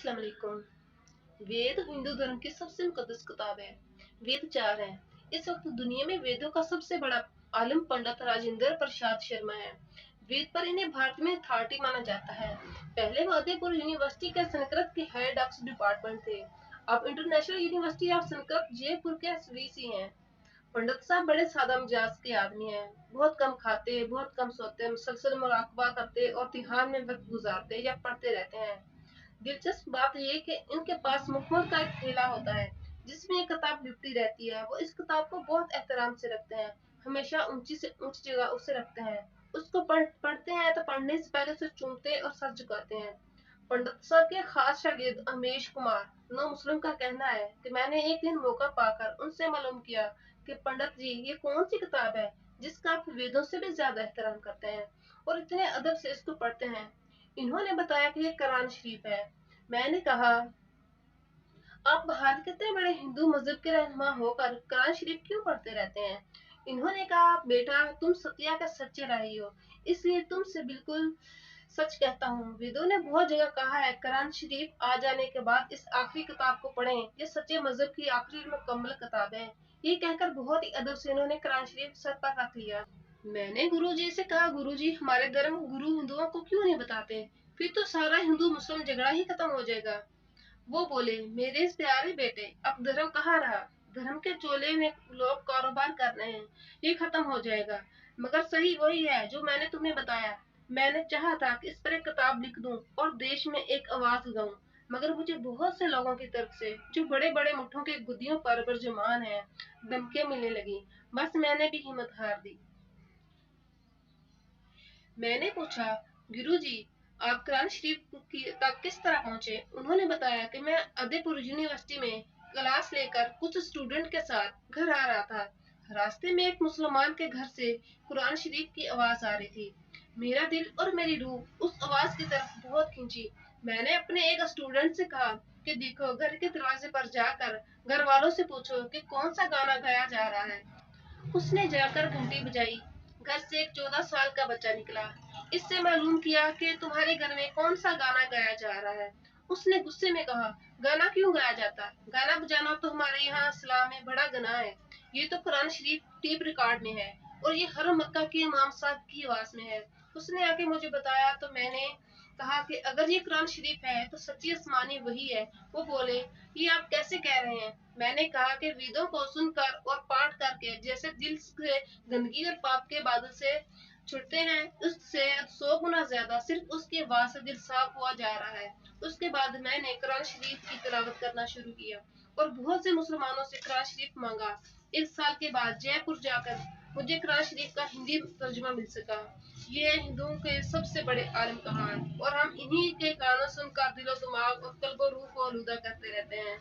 अस्सलाम वालेकुम। वेद हिंदू धर्म की सबसे मुकद्दस किताब है। वेद 4 हैं। इस वक्त दुनिया में वेदों का सबसे बड़ा आलिम पंडित राजेंद्र प्रसाद शर्मा है। वेद पर इन्हें भारत में अथॉरिटी माना जाता है। पहले वो उदयपुर यूनिवर्सिटी के संस्कृत के हेड ऑफ डिपार्टमेंट थे। अब international university of Sanskrit Jaipur के वीसी हैं। पंडित साहब बड़े सादा मिजाज के आदमी हैं। बहुत कम खाते, बहुत कम सोते, मुसलसल मुराकबा करते और तिहार में वक्त गुजारते या पढ़ते रहते हैं। दिलचस्प बात यह है कि इनके पास मुखमल का एक थैला होता है जिसमें एक किताब लिपटी रहती है। वो इस किताब को बहुत एहतराम से रखते हैं, हमेशा ऊंची से ऊंची जगह उसे रखते हैं। उसको पढ़ते हैं तो पढ़ने से पहले उसे चूमते और सर झुकाते हैं। पंडित साहब के खास शागिर्द अमेश कुमार नो मुस्लिम का कहना है कि मैंने एक दिन मौका पाकर उनसे मालूम किया कि पंडित जी ये कौन सी किताब है जिसका आप वेदों से भी ज्यादा एहतराम करते हैं और इतने अदब से इसको पढ़ते हैं। इन्होंने बताया कि ये कुरान शरीफ है। मैंने कहा, आप भारत के इतने बड़े हिंदू मजहब के रहनुमा होकर कुरान शरीफ क्यों पढ़ते रहते हैं? इन्होंने कहा, बेटा तुम सत्या के सच्चे राही हो, इसलिए तुमसे बिल्कुल सच कहता हूँ। वेदों ने बहुत जगह कहा है कुरान शरीफ आ जाने के बाद इस आखिरी किताब को पढ़ें, ये सच्चे मजहब की आखिरी मुकम्मल किताब है। ये कहकर बहुत ही अदब से इन्होंने कुरान शरीफ सर पर रख लिया। मैंने गुरुजी से कहा, गुरुजी हमारे धर्म गुरु हिंदुओं को क्यों नहीं बताते? फिर तो सारा हिंदू मुस्लिम झगड़ा ही खत्म हो जाएगा। वो बोले, मेरे इस प्यारे बेटे, अब धर्म कहाँ रहा? धर्म के चोले में लोग कारोबार कर रहे हैं, ये खत्म हो जाएगा। मगर सही वही है जो मैंने तुम्हें बताया। मैंने चाहा था कि इस पर एक किताब लिख दूं और देश में एक आवाज लगाऊं, मगर मुझे बहुत से लोगों की तरफ से, जो बड़े बड़े मुठों के गुद्दियों पर बरजुमान हैं, धमकियां मिलने लगी। बस मैंने भी हिम्मत हार दी। मैंने पूछा, गुरुजी आप कुरान शरीफ तक किस तरह पहुंचे? उन्होंने बताया कि मैं उदयपुर यूनिवर्सिटी में क्लास लेकर कुछ स्टूडेंट के साथ घर आ रहा था। रास्ते में एक मुसलमान के घर से कुरान शरीफ की आवाज आ रही थी। मेरा दिल और मेरी रूह उस आवाज की तरफ बहुत खींची। मैंने अपने एक स्टूडेंट से कहा कि देखो, घर के दरवाजे पर जाकर घर वालों से पूछो कि कौन सा गाना गाया जा रहा है। उसने जाकर घंटी बजाई। घर से एक 14 साल का बच्चा निकला। इससे मालूम किया कि तुम्हारे घर में कौन सा गाना गाया जा रहा है। उसने गुस्से में कहा, गाना क्यों गाया जाता? गाना बजाना तो हमारे यहाँ इस्लाम में बड़ा गुनाह है। ये तो कुरान शरीफ टेप रिकॉर्ड में है और ये हर मक्का के इमाम साहब की आवाज में है। उसने आके मुझे बताया तो मैंने कहा कि अगर ये कुरान शरीफ है तो सच्ची आसमानी वही है। वो बोले, ये आप कैसे कह रहे हैं? मैंने कहा कि वेदों को सुनकर और पाठ करके जैसे दिल से गंदगी और पाप के बादल से छुटते हैं, उससे 100 गुना ज्यादा सिर्फ उसकी आवाज से दिल साफ हुआ जा रहा है। उसके बाद मैंने कुरान शरीफ की तिलावत करना शुरू किया और बहुत से मुसलमानों से कुरान शरीफ मांगा। 1 साल के बाद जयपुर जाकर मुझे कुरान शरीफ का हिंदी तर्जुमा मिल सका। ये हिंदुओं के सबसे बड़े आलिम कहां और हम इन्हीं के गानों सुनकर दिलो दिमाग और कल्बो रूह को आलूदा करते रहते हैं।